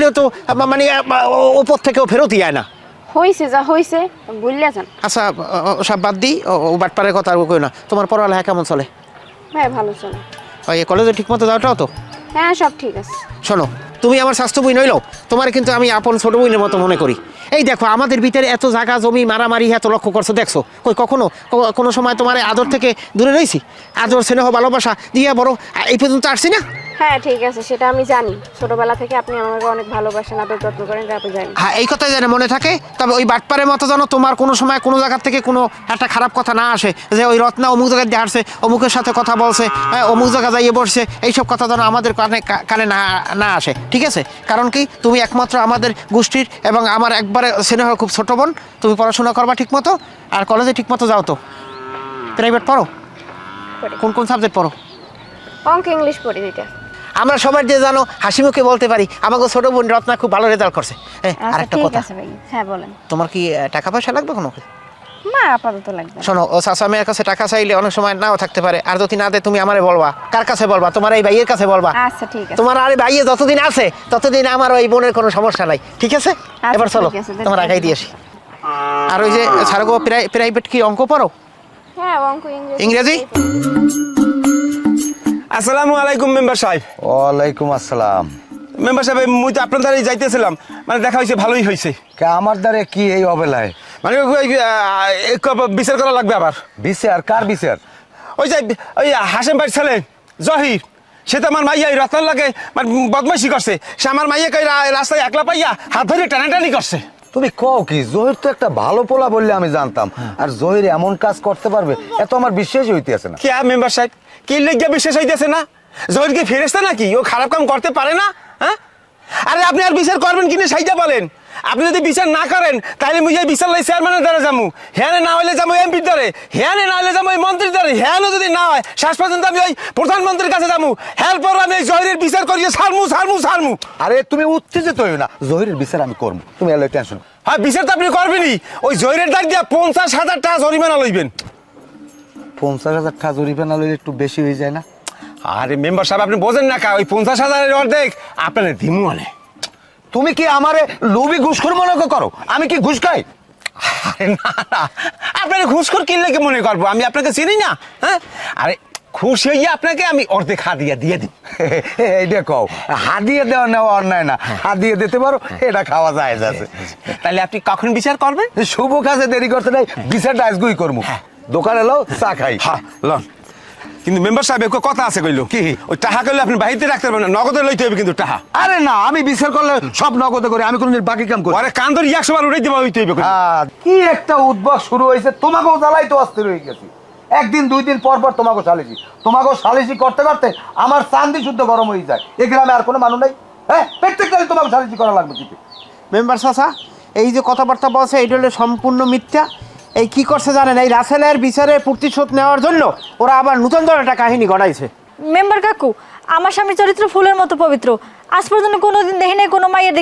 কইলেও তো মানে উপর থেকেও ফেরতই আয় না। হইছে যা হইছে ভুললে যান। আচ্ছা সব বাদ দিই, ও বাটপারের কথা আর কই না। তোমার পড়ালেখা কেমন চলে? হ্যাঁ ভালো চলে। ওই কলেজে ঠিক মতো যাওয়াটাও তো? হ্যাঁ সব ঠিক আছে। শোনো, তুমি আমার স্বাস্থ্য বই নইলো, তোমার কিন্তু আমি আপন ছোট বইনের মতো মনে করি। এই দেখো আমাদের ভিতরে এত জায়গা জমি মারামারি এত লক্ষ্য করছো, দেখছো কই কখনো কোনো সময় তোমার আদর থেকে দূরে রয়েছি? আদর স্নেহ ভালোবাসা দিয়া বড় এই পর্যন্ত আসছি না? হ্যাঁ ঠিক আছে, সেটা আমি জানি। ছোটবেলা থেকে আপনি আমাকে অনেক ভালোবাসেন, আদর যত্ন করেন, আপনি জানি। হ্যাঁ এই কথাই যেন মনে থাকে। তবে ওই বাটপারের মতো যেন তোমার কোনো সময় কোনো জায়গা থেকে কোনো একটা খারাপ কথা না আসে, যে ওই রত্না অমুক জায়গায় দিয়ে আসছে, অমুকের সাথে কথা বলছে, হ্যাঁ অমুক জায়গায় যাইয়ে বসছে, এইসব কথা যেন আমাদের কানে না আসে, ঠিক আছে? কারণ কি, তুমি একমাত্র আমাদের গোষ্ঠীর এবং আমার একবারে স্নেহ খুব ছোট বোন। তুমি পড়াশোনা করবা ঠিক মতো, আর কলেজে ঠিক মতো যাও তো। প্রাইভেট পড়ো? কোন কোন সাবজেক্ট পড়ো? অঙ্ক ইংলিশ পড়ি দুইটা। আমরা সবার যে জানো হাসি মুখে বলতে পারি আমাকে ছোট বোন রত্না খুব ভালো রেজাল্ট করছে। আর একটা কথা, হ্যাঁ বলেন। তোমার কি টাকা পয়সা লাগবে কোনো? না আপাতত লাগবে। শোনো, ও চাচা মেয়ের কাছে টাকা চাইলে অনেক সময় নাও থাকতে পারে, আর যদি না দে তুমি আমারে বলবা। কার কাছে বলবা? তোমার এই ভাইয়ের কাছে বলবা। আচ্ছা ঠিক আছে। তোমার আর এই ভাইয়ে যতদিন আছে ততদিন আমার ওই বোনের কোনো সমস্যা নাই, ঠিক আছে? এবার চলো তোমার আগাই দিয়ে আসি। আর ওই যে ছাড়গো প্রাইভেট কি অঙ্ক পড়ো? হ্যাঁ অঙ্ক ইংরেজি। আসসালামু আলাইকুম মেম্বার সাহেব। ওয়ালাইকুম আসসালাম। মেম্বার সাহেব মুই তো আপনার দ্বারাই যাইতেছিলাম, মানে দেখা হয়েছে ভালোই হয়েছে। আমার দ্বারে কি এই অবেলায়? মানে বিচার করা লাগবে আবার। বিচার? কার বিচার? ওই যে ওই হাসেম ভাইয়ের ছেলে জহির, সে তো আমার মাইয়া এই রত্নার লাগে মানে বদমাইশি করছে। সে আমার মাইয়াকে রাস্তায় একলা পাইয়া হাত ধরে টানাটানি করছে। তুমি কও কি? জহির তো একটা ভালো পোলা বললে আমি জানতাম, আর জহির এমন কাজ করতে পারবে এত আমার বিশ্বাসই হইতেছে না। কে মেম্বার সাহেব, কি লেগে বিশ্বাস হইতেছে না? জহির কি ফেরেশতা নাকি? ও খারাপ কাম করতে পারে না? হ্যাঁ, আরে আপনি আর বিচার করবেন কিনা সেইটা বলেন। আপনি যদি বিচার না করেন তাহলে মুই এই বিচার লাই চেয়ারম্যানের দ্বারা যাবো, হ্যাঁ না হলে যাবো এমপির দ্বারে, হ্যাঁ না হলে যাবো ওই মন্ত্রীর দ্বারে, হ্যাঁ যদি না হয় শেষ পর্যন্ত আমি ওই প্রধানমন্ত্রীর কাছে যাবো। হ্যাঁ পর আমি এই জহিরের বিচার করিয়ে ছাড়মু। আরে তুমি উত্তেজিত হইও না, জহিরের বিচার আমি করবো, তুমি এলো টেনশন। হ্যাঁ বিচার তো আপনি করবেনই। ওই জহিরের দাগ দিয়া 50,000 টাকা জরিমানা লইবেন। 50,000 টাকা জরিমানা লইলে একটু বেশি হয়ে যায় না? আরে মেম্বার সাহেব আপনি বোঝেন না কা, ওই 50,000-এর অর্ধেক আপনার দিমু আনে। তুমি কি আমারে লোভী ঘুষখোর মনে করো? আমি কি ঘুষ খাই? আরে না না, আপনার ঘুষখোর কিনলে কি মনে করবো? আমি আপনাকে চিনি না? হ্যাঁ, আরে খুশি হইয়া আপনাকে আমি অর্ধেক হাদিয়া দিয়ে দিই। এইটা কও, হাদিয়ে দেওয়া নেওয়া অন্যায় না, হাদিয়ে দিতে পারো, এটা খাওয়া যায় যাচ্ছে। তাহলে আপনি কখন বিচার করবেন? শুভ কাজে দেরি করতে নাই, বিচারটা আজগুই করবো। দোকানে এলো চা খাই। হ্যাঁ লন। কিন্তু মেম্বার সাহেব একটা কথা আছে, কইলো কি? ওই টাকা কইলে আপনি বাহিতে রাখতে পারবেন না, নগদে লইতে হবে কিন্তু টাকা। আরে না, আমি বিচার করলে সব নগদে করি, আমি কোনদিন বাকি কাম করি? আরে কান ধরে 100 বার উঠাই দিবা হইতে হবে। কি একটা উদ্ভব শুরু হয়েছে, তোমাকেও জ্বালাই তো অস্থির হয়ে গেছি। একদিন দুই দিন পর পর তোমাকেও সালিশি করতে করতে আমার চান্দি শুদ্ধ গরম হয়ে যায়। এই গ্রামে আর কোনো মানুষ নেই, হ্যাঁ প্রত্যেকটা তোমাকে সালিশি করা লাগবে। কিন্তু মেম্বার চাচা এই যে কথাবার্তা বলছে এইটা হলো সম্পূর্ণ মিথ্যা। এই কি করছে জানেন? এই রাসেলের বিচারের প্রতিশোধ নেওয়ার জন্য ওরা আবার নতুন ধরনের একটা কাহিনী গড়াইছে। মেম্বার কাকু, আমার স্বামীর চরিত্র ফুলের মতো পবিত্র। আজ পর্যন্ত কোনোদিন দেখি নাই কোনো মাইয়ের